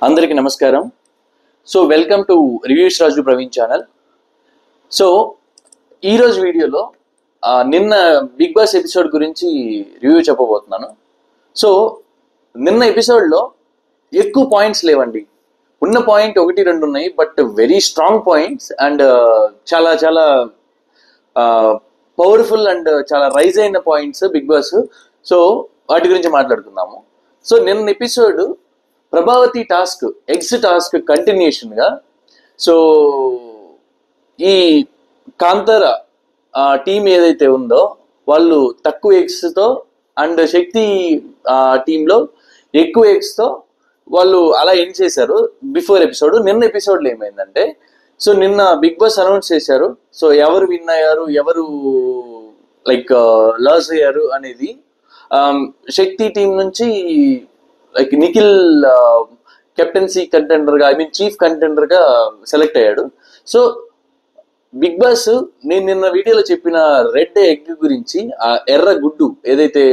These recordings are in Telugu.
అందరికీ నమస్కారం. So welcome to reviews Raju Praveen channel. So ఈరోజు వీడియోలో నిన్న బిగ్ బాస్ ఎపిసోడ్ గురించి రివ్యూ చెప్పబోతున్నాను. సో నిన్న ఎపిసోడ్లో ఎక్కువ పాయింట్స్ లేవండి. ఉన్న పాయింట్ 1-2 ఉన్నాయి, but very strong points and చాలా చాలా పవర్ఫుల్ అండ్ చాలా రైజ్ అయిన పాయింట్స్ బిగ్ బాస్. సో వాటి గురించి మాట్లాడుకుందాము. సో నిన్న episode Prabhavati task, eggs task continuation గా. సో ఈ కాంతార టీం ఏదైతే ఉందో వాళ్ళు తక్కువ ఎగ్స్ తో అండ్ శక్తి టీంలో ఎక్కువ ఎగ్స్ తో వాళ్ళు అలా ఎండ్ చేశారు బిఫోర్ ఎపిసోడ్. నిన్న ఎపిసోడ్లో ఏమైందంటే, సో నిన్న బిగ్ బాస్ అనౌన్స్ చేశారు. సో ఎవరు విన్ అయ్యారు, ఎవరు లైక్ లాస్ అయ్యారు అనేది. శక్తి టీం నుంచి లైక్ నిఖిల్ కెప్టెన్సీ కంటెండర్ గా, చీఫ్ కంటెండర్ గా సెలెక్ట్ అయ్యాడు. సో బిగ్ బాస్ నేను నిన్న వీడియోలో చెప్పిన రెడ్ ఎగ్ గురించి, ఆ ఎర్ర గుడ్డు ఏదైతే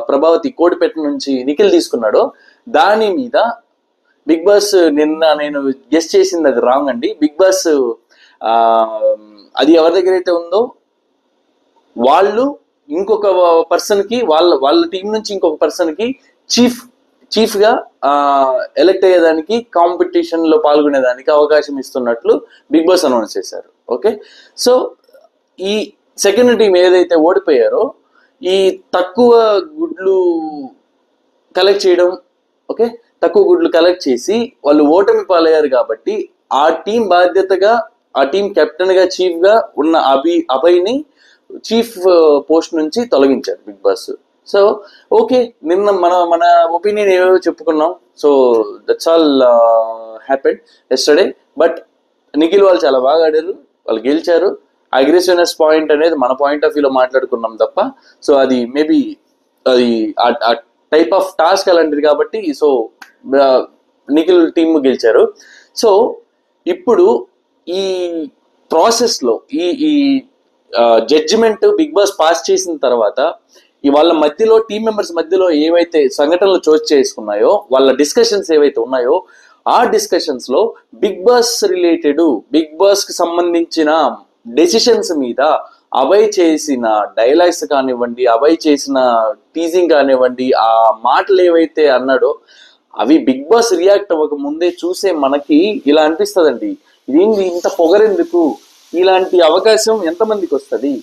ప్రభావతి కోడిపెట్ట నుంచి నిఖిల్ తీసుకున్నాడో దాని మీద బిగ్ బాస్ నిన్న నేను గెస్ చేసింది అది రాంగ్ అండి. బిగ్ బాస్ అది ఎవరి దగ్గర అయితే ఉందో వాళ్ళు ఇంకొక పర్సన్ కి, వాళ్ళ టీం నుంచి ఇంకొక పర్సన్ కి చీఫ్ గా ఎలక్ట్ అయ్యేదానికి, కాంపిటీషన్ లో పాల్గొనేదానికి అవకాశం ఇస్తున్నట్లు బిగ్ బాస్ అనౌన్స్ చేశారు. ఓకే, సో ఈ సెకండ్ టీం ఏదైతే ఓడిపోయారో ఈ తక్కువ గుడ్లు కలెక్ట్ చేయడం, ఓకే, తక్కువ గుడ్లు కలెక్ట్ చేసి వాళ్ళు ఓటమి పాలయ్యారు కాబట్టి ఆ టీం బాధ్యతగా, ఆ టీం కెప్టెన్ గా, చీఫ్ గా ఉన్న అభయ్ని చీఫ్ పోస్ట్ నుంచి తొలగించారు బిగ్ బాస్. సో ఓకే, నిన్న మన ఒపీనియన్ ఏవేవో చెప్పుకున్నాం. So that's all happened yesterday. But Nikhil వాళ్ళు చాలా బాగా ఆడారు, వాళ్ళు గెలిచారు. అగ్రెసివ్నెస్ పాయింట్ అనేది మన పాయింట్ ఆఫ్ వ్యూలో మాట్లాడుకున్నాం తప్ప, సో అది మేబీ అది ఆ టైప్ ఆఫ్ టాస్క్ అలాంటిది కాబట్టి సో నిఖిల్ టీమ్ గెలిచారు. సో ఇప్పుడు ఈ ప్రాసెస్లో ఈ జడ్జిమెంట్ బిగ్ బాస్ పాస్ చేసిన తర్వాత వాళ్ళ మధ్యలో, టీం మెంబర్స్ మధ్యలో ఏవైతే సంఘటనలు చోటు చేసుకున్నాయో, వాళ్ళ డిస్కషన్స్ ఏవైతే ఉన్నాయో ఆ డిస్కషన్స్ లో big boss related, big boss కి సంబంధించిన డెసిషన్స్ మీద అభయ్ చేసిన డైలాగ్స్ కానివ్వండి, అభయ్ చేసిన టీజింగ్ కానివ్వండి, ఆ మాటలు ఏవైతే అన్నాడో అవి బిగ్ బాస్ రియాక్ట్ అవ్వక ముందే చూసే మనకి ఇలా అనిపిస్తుందండి, ఇదేంటి ఇంత పొగరెందుకు, ఇలాంటి అవకాశం ఎంతమందికి వస్తుంది.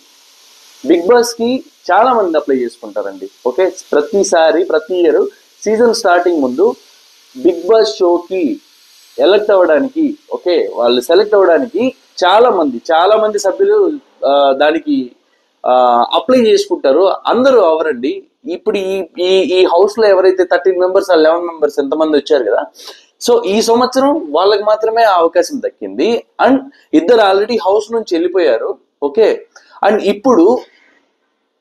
బిగ్ బాస్ కి చాలా మంది అప్లై చేసుకుంటారండి. ఓకే, ప్రతిసారి ప్రతి ఇయర్ సీజన్ స్టార్టింగ్ ముందు బిగ్ బాస్ షోకి ఎలక్ట్ అవ్వడానికి, ఓకే, వాళ్ళు సెలెక్ట్ అవ్వడానికి చాలా మంది సభ్యులు దానికి అప్లై చేసుకుంటారు. అందరూ అవరండి. ఇప్పుడు ఈ హౌస్ లో ఎవరైతే 13 మెంబర్స్ 11 మెంబర్స్ ఎంతమంది వచ్చారు కదా, సో ఈ సంవత్సరం వాళ్ళకి మాత్రమే ఆ అవకాశం దక్కింది. అండ్ ఇద్దరు ఆల్రెడీ హౌస్ నుంచి వెళ్ళిపోయారు. ఓకే, అండ్ ఇప్పుడు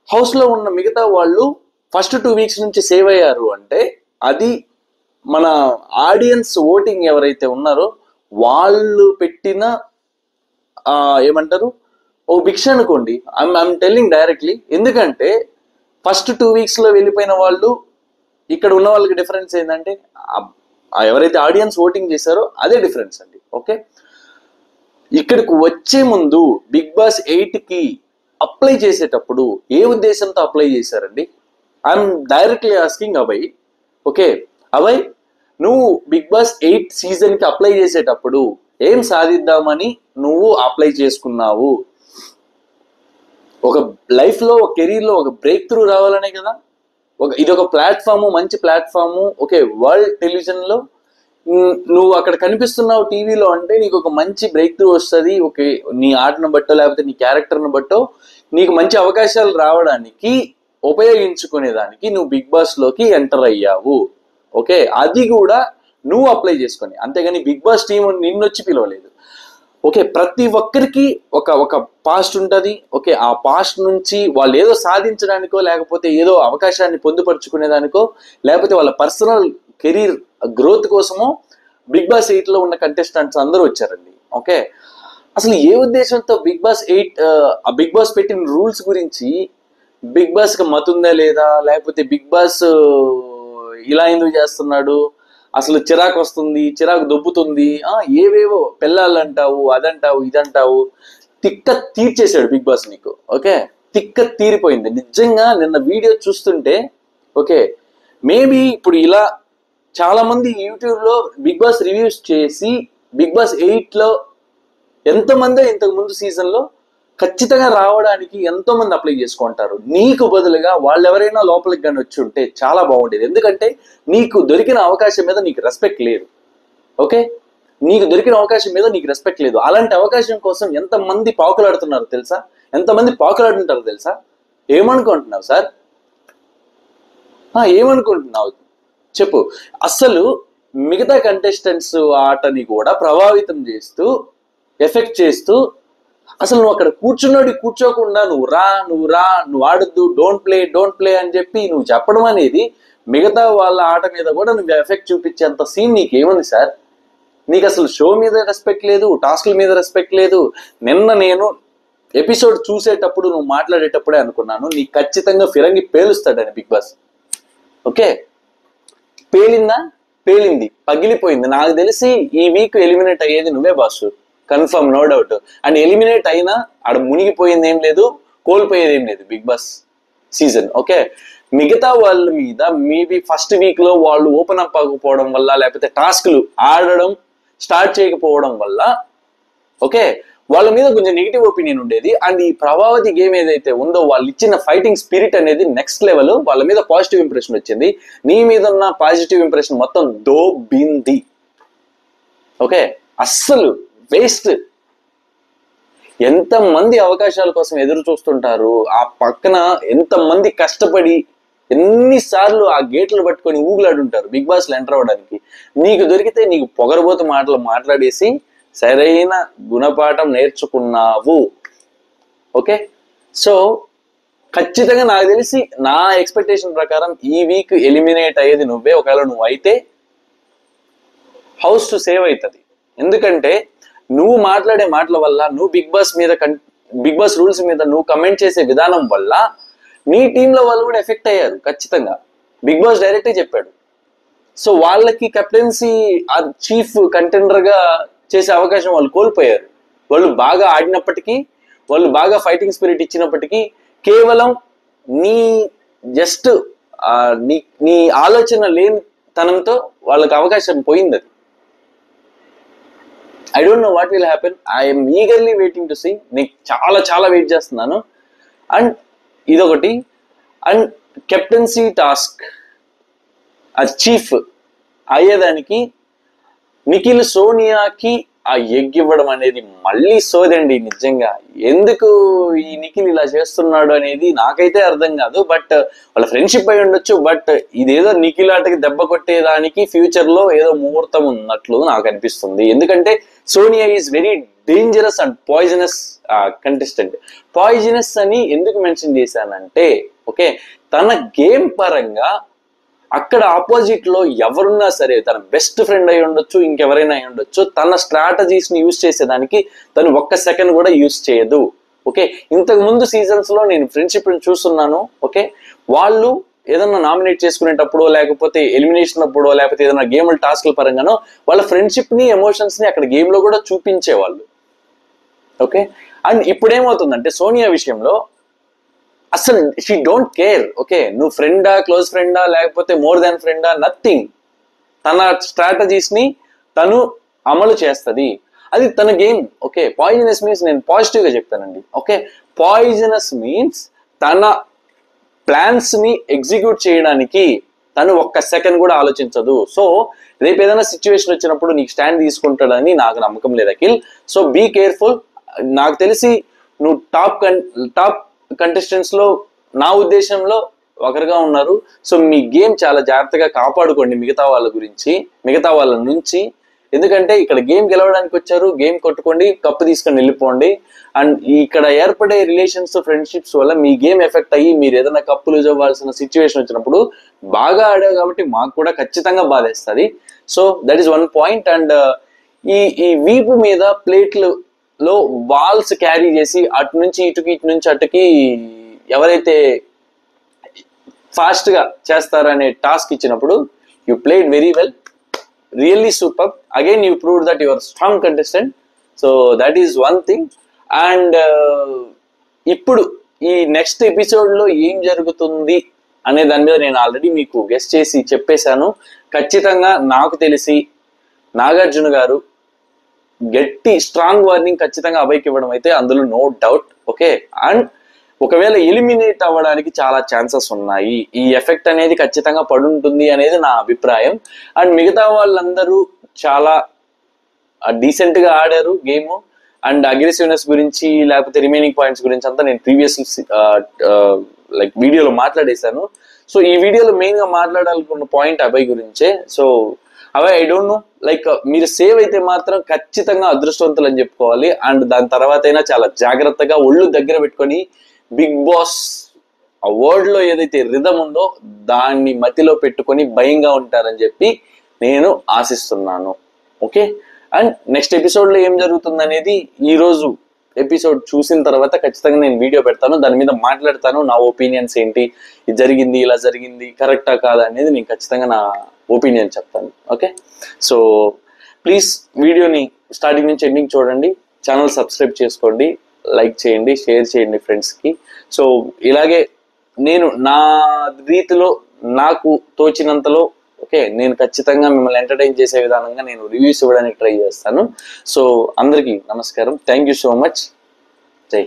హౌస్ లో ఉన్న మిగతా వాళ్ళు ఫస్ట్ 2 వీక్స్ నుంచి సేవ్ అయ్యారు అంటే అది మన ఆడియన్స్ ఓటింగ్ ఎవరైతే ఉన్నారో వాళ్ళు పెట్టిన ఏమంటారు ఓ భిక్ష అనుకోండి. I'm telling directly. ఎందుకంటే ఫస్ట్ 2 వీక్స్ లో వెళ్ళిపోయిన వాళ్ళు, ఇక్కడ ఉన్న వాళ్ళకి డిఫరెన్స్ ఏంటంటే ఎవరైతే ఆడియన్స్ ఓటింగ్ చేశారో అదే డిఫరెన్స్ అండి. ఓకే, ఇక్కడికి వచ్చే ముందు బిగ్ బాస్ 8 కి అప్లై చేసేటప్పుడు ఏ ఉద్దేశంతో అప్లై చేశారండి? I'm directly asking Abhay. Okay Abhay, నువ్వు బిగ్ బాస్ 8 సీజన్ కి అప్లై చేసేటప్పుడు ఏం సాధిద్దామని నువ్వు అప్లై చేసుకున్నావు? ఒక లైఫ్ లో, ఒక కెరీర్ లో ఒక బ్రేక్ త్రూ రావాలనే కదా. ఇది ఒక ప్లాట్ఫాము, మంచి ప్లాట్ఫాము. ఓకే, వరల్డ్ టెలివిజన్ లో నువ్వు అక్కడ కనిపిస్తున్నావు టీవీలో అంటే నీకు ఒక మంచి బ్రేక్ త్రూ వస్తుంది. ఓకే, నీ ఆటను బట్టో లేకపోతే నీ క్యారెక్టర్ను బట్టో నీకు మంచి అవకాశాలు రావడానికి ఉపయోగించుకునేదానికి నువ్వు బిగ్ బాస్ లోకి ఎంటర్ అయ్యావు. ఓకే, అది కూడా నువ్వు అప్లై చేసుకొని, అంతేగాని బిగ్ బాస్ టీం నిన్నొచ్చి పిలవలేదు. ఓకే, ప్రతి ఒక్కరికి ఒక పాస్ట్ ఉంటుంది. ఓకే, ఆ పాస్ట్ నుంచి వాళ్ళు ఏదో సాధించడానికో, లేకపోతే ఏదో అవకాశాన్ని పొందుపరుచుకునేదానికో, లేకపోతే వాళ్ళ పర్సనల్ కెరీర్ గ్రోత్ కోసమో బిగ్ బాస్ 8 లో ఉన్న కంటెస్టెంట్స్ అందరూ వచ్చారండి. ఓకే, అసలు ఏ ఉద్దేశంతో బిగ్ బాస్ పెట్టిన రూల్స్ గురించి, బిగ్ బాస్ కి మతుందా లేదా, లేకపోతే బిగ్ బాస్ ఇలా ఎందుకు చేస్తున్నాడు, అసలు చిరాకు వస్తుంది, చిరాకు దొబ్బుతుంది, ఏవేవో పెళ్ళాలు అంటావు, అదంటావు, ఇదంటావు. తిక్క తీర్చేశాడు బిగ్ బాస్ నీకు. ఓకే, తిక్క తీరిపోయింది నిజంగా. నిన్న వీడియో చూస్తుంటే ఓకే, మేబీ ఇప్పుడు ఇలా చాలా మంది యూట్యూబ్ లో బిగ్ బాస్ రివ్యూస్ చేసి బిగ్ బాస్ 8లో ఎంతమంది ఇంతకు ముందు సీజన్ లో ఖచ్చితంగా రావడానికి ఎంతో మంది అప్లై చేసుకుంటారు. నీకు బదులుగా వాళ్ళు ఎవరైనా లోపలికి కానీ వచ్చి ఉంటే చాలా బాగుండేది. ఎందుకంటే నీకు దొరికిన అవకాశం మీద నీకు రెస్పెక్ట్ లేదు. ఓకే, నీకు దొరికిన అవకాశం మీద నీకు రెస్పెక్ట్ లేదు. అలాంటి అవకాశం కోసం ఎంతమంది పాకులాడుతున్నారు తెలుసా? ఎంతమంది పాకులాడుంటారు తెలుసా? ఏమనుకుంటున్నావు సార్? ఏమనుకుంటున్నావు చెప్పు. అసలు మిగతా కంటెస్టెంట్స్ ఆటని కూడా ప్రభావితం చేస్తూ, ఎఫెక్ట్ చేస్తూ, అసలు నువ్వు అక్కడ కూర్చోకుండా నువ్వు రా నువ్వు ఆడద్దు, డోంట్ ప్లే అని చెప్పి నువ్వు చెప్పడం అనేది మిగతా వాళ్ళ ఆట మీద కూడా నువ్వు ఎఫెక్ట్ చూపించేంత సీన్ నీకేముంది సార్? నీకు అసలు షో మీద రెస్పెక్ట్ లేదు, టాస్క్ల మీద రెస్పెక్ట్ లేదు. నిన్న నేను ఎపిసోడ్ చూసేటప్పుడు నువ్వు మాట్లాడేటప్పుడే అనుకున్నాను నీకు ఖచ్చితంగా ఫిరంగి పేలుస్తాడని బిగ్ బాస్. ఓకే, పేలిందా? పేలింది, పగిలిపోయింది. నాకు తెలిసి ఈ వీక్ ఎలిమినేట్ అయ్యేది నువ్వే boss, confirm, no doubt. And eliminate అయినా ఆడ మునిగిపోయింది ఏం లేదు, కోల్పోయేది ఏం లేదు బిగ్ బాస్ సీజన్. ఓకే, మిగతా వాళ్ళ మీద మేబీ ఫస్ట్ వీక్ లో వాళ్ళు ఓపెన్ అప్ అవ్వకపోవడం వల్ల, లేకపోతే టాస్క్లు ఆడడం స్టార్ట్ చేయకపోవడం వల్ల ఓకే వాళ్ళ మీద కొంచెం నెగిటివ్ ఒపీనియన్ ఉండేది. అండ్ ఈ ప్రభావతి గేమ్ ఏదైతే ఉందో వాళ్ళు ఇచ్చిన ఫైటింగ్ స్పిరిట్ అనేది నెక్స్ట్ లెవెల్. వాళ్ళ మీద పాజిటివ్ ఇంప్రెషన్ వచ్చింది. నీ మీద ఉన్న పాజిటివ్ ఇంప్రెషన్ మొత్తం దోబింది. ఓకే, అస్సలు వేస్ట్. ఎంతమంది అవకాశాల కోసం ఎదురు చూస్తుంటారు, ఆ పక్కన ఎంతమంది కష్టపడి ఎన్నిసార్లు ఆ గేట్లు పట్టుకొని ఊగులాడుంటారు బిగ్ బాస్ లో ఎంటర్ అవ్వడానికి. నీకు దొరికితే నీకు పొగరబోతు మాటలు మాట్లాడేసి సరైన గుణపాఠం నేర్చుకున్నావు. ఓకే, సో ఖచ్చితంగా నాకు తెలిసి నా ఎక్స్పెక్టేషన్ ప్రకారం ఈ వీక్ ఎలిమినేట్ అయ్యేది నువ్వే. ఒకవేళ నువ్వు అయితే హౌస్ టు సేవ్ అవుతుంది. ఎందుకంటే నువ్వు మాట్లాడే మాటల వల్ల, నువ్వు బిగ్ బాస్ రూల్స్ మీద నువ్వు కమెంట్ చేసే విధానం వల్ల నీ టీంలో వాళ్ళు కూడా ఎఫెక్ట్ అయ్యారు ఖచ్చితంగా. బిగ్ బాస్ డైరెక్ట్గా చెప్పాడు. సో వాళ్ళకి కెప్టెన్సీ చీఫ్ కంటెండర్ గా చేసే అవకాశం వాళ్ళు కోల్పోయారు. వాళ్ళు బాగా ఆడినప్పటికీ, వాళ్ళు బాగా ఫైటింగ్ స్పిరిట్ ఇచ్చినప్పటికీ కేవలం నీ జస్ట్ నీ ఆలోచన లేని తనంతో వాళ్ళకి అవకాశం పోయింది. అది I don't know what will happen. I'm eagerly waiting to see. నేను చాలా చాలా వెయిట్ చేస్తున్నాను. అండ్ ఇదొకటి. అండ్ కెప్టెన్సీ టాస్క్ చీఫ్ అయ్యేదానికి నిఖిల్ సోనియాకి ఆ ఎగ్ ఇవ్వడం అనేది మళ్ళీ సోదండి నిజంగా. ఎందుకు ఈ నిఖిల్ ఇలా చేస్తున్నాడు అనేది నాకైతే అర్థం కాదు. బట్ వాళ్ళ ఫ్రెండ్షిప్ అయి ఉండొచ్చు. బట్ ఇదేదో నిఖిల్ ఆటకి దెబ్బ కొట్టేదానికి ఫ్యూచర్ లో ఏదో ముహూర్తం ఉన్నట్లు నాకు అనిపిస్తుంది. ఎందుకంటే Sonia is very dangerous and poisonous contestant. Poisonous అని ఎందుకు మెన్షన్ చేశానంటే ఓకే, తన గేమ్ పరంగా అక్కడ ఆపోజిట్ లో ఎవరున్నా సరే, తన బెస్ట్ ఫ్రెండ్ అయి ఉండొచ్చు, ఇంకెవరైనా అయి ఉండొచ్చు, తన స్ట్రాటజీస్ ని యూజ్ చేసేదానికి తను ఒక్క సెకండ్ కూడా యూజ్ చేయదు. ఓకే, ఇంతకు ముందు సీజన్స్ లో నేను ఫ్రెండ్షిప్ చూస్తున్నాను. ఓకే, వాళ్ళు ఏదన్నా నామినేట్ చేసుకునేటప్పుడు, లేకపోతే ఎలిమినేషన్ అప్పుడో, లేకపోతే ఏదైనా గేమ్ టాస్క్ల పరంగానో వాళ్ళ ఫ్రెండ్షిప్ ని, ఎమోషన్స్ ని అక్కడ గేమ్ లో కూడా చూపించేవాళ్ళు. ఓకే, అండ్ ఇప్పుడు ఏమవుతుందంటే సోనియా విషయంలో అసలు షీ డోంట్ కేర్. ఓకే, నువ్వు ఫ్రెండా, క్లోజ్ ఫ్రెండా, లేకపోతే మోర్ దాన్ ఫ్రెండా, నథింగ్. తన స్ట్రాటజీస్ ని తను అమలు చేస్తుంది. అది తన గేమ్. ఓకే, పాయిజనస్ మీన్స్ నేను పాజిటివ్ గా చెప్తానండి. ఓకే, పాయిజనస్ మీన్స్ తన ప్లాన్స్ ని ఎగ్జిక్యూట్ చేయడానికి తను ఒక్క సెకండ్ కూడా ఆలోచించదు. సో రేపు ఏదైనా సిచ్యువేషన్ వచ్చినప్పుడు నీకు స్టాండ్ తీసుకుంటాడని నాకు నమ్మకం లేదు అఖిల్. So be careful. నాకు తెలిసి నువ్వు టాప్ కంటెస్టెంట్స్ లో నా ఉద్దేశంలో ఒకరుగా ఉన్నారు. సో మీ గేమ్ చాలా జాగ్రత్తగా కాపాడుకోండి మిగతా వాళ్ళ గురించి, మిగతా వాళ్ళ నుంచి. ఎందుకంటే ఇక్కడ గేమ్ గెలవడానికి వచ్చారు, గేమ్ కొట్టుకోండి, కప్పు తీసుకొని వెళ్ళిపోండి. అండ్ ఇక్కడ ఏర్పడే రిలేషన్స్, ఫ్రెండ్షిప్స్ వల్ల మీ గేమ్ ఎఫెక్ట్ అయ్యి మీరు ఏదైనా కప్పు లూజ్ అవ్వాల్సిన సిచ్యువేషన్ వచ్చినప్పుడు బాగా ఆడావు కాబట్టి మాకు కూడా ఖచ్చితంగా బాధేస్తుంది. So that is one point. And ఈ వీపు మీద ప్లేట్లు లో బాల్స్ క్యారీ చేసి అటు నుంచి ఇటుకి, ఇటు నుంచి అటుకి ఎవరైతే ఫాస్ట్ గా చేస్తారనే టాస్క్ ఇచ్చినప్పుడు you played very well. Really super. Again you prove that your strong contestant. So that is one thing. And ఇప్పుడు ఈ నెక్స్ట్ ఎపిసోడ్ లో ఏం జరుగుతుంది అనే దాని మీద నేను ఆల్రెడీ మీకు గెస్ట్ చేసి చెప్పేశాను. ఖచ్చితంగా నాకు తెలిసి నాగార్జున గారు గట్టి స్ట్రాంగ్ వార్నింగ్ ఖచ్చితంగా అభయ్కి ఇవ్వడం అయితే అందులో నో డౌట్. ఓకే, అండ్ ఒకవేళ ఎలిమినేట్ అవ్వడానికి చాలా ఛాన్సెస్ ఉన్నాయి. ఈ ఎఫెక్ట్ అనేది ఖచ్చితంగా పడుంటుంది అనేది నా అభిప్రాయం. అండ్ మిగతా వాళ్ళందరూ చాలా డీసెంట్ గా ఆడారు గేమ్. అండ్ అగ్రెసివ్నెస్ గురించి లేకపోతే రిమైనింగ్ పాయింట్స్ గురించి అంతా నేను ప్రీవియస్ లైక్ వీడియోలో మాట్లాడేశాను. సో ఈ వీడియోలో మెయిన్ గా మాట్లాడాలనుకున్న పాయింట్ అభయ్ గురించే. So Abhay, I don't no, like మీరు సేవ్ అయితే మాత్రం ఖచ్చితంగా అదృష్టవంతులు అని చెప్పుకోవాలి. అండ్ దాని తర్వాత అయినా చాలా జాగ్రత్తగా ఒళ్ళు దగ్గర పెట్టుకొని బిగ్ బాస్ ఆ వర్డ్ లో ఏదైతే రిధం ఉందో దాన్ని మతిలో పెట్టుకొని భయంగా ఉంటారని చెప్పి నేను ఆశిస్తున్నాను. ఓకే, అండ్ నెక్స్ట్ ఎపిసోడ్ లో ఏం జరుగుతుంది అనేది ఈ రోజు ఎపిసోడ్ చూసిన తర్వాత ఖచ్చితంగా నేను వీడియో పెడతాను, దాని మీద మాట్లాడతాను. నా ఒపీనియన్స్ ఏంటి, ఇది జరిగింది, ఇలా జరిగింది, కరెక్టా కాదా అనేది నేను ఖచ్చితంగా నా ఒపీనియన్ చెప్తాను. ఓకే, సో ప్లీజ్ వీడియోని స్టార్టింగ్ నుంచి ఎండింగ్ చూడండి, ఛానల్ సబ్స్క్రైబ్ చేసుకోండి, లైక్ చేయండి, షేర్ చేయండి ఫ్రెండ్స్కి. సో ఇలాగే నేను నా రీతిలో నాకు తోచినంతలో ఓకే నేను ఖచ్చితంగా మిమ్మల్ని ఎంటర్టైన్ చేసే విధానంగా నేను రివ్యూస్ ఇవ్వడానికి ట్రై చేస్తాను. సో అందరికీ నమస్కారం, థ్యాంక్ యూ సో మచ్. జై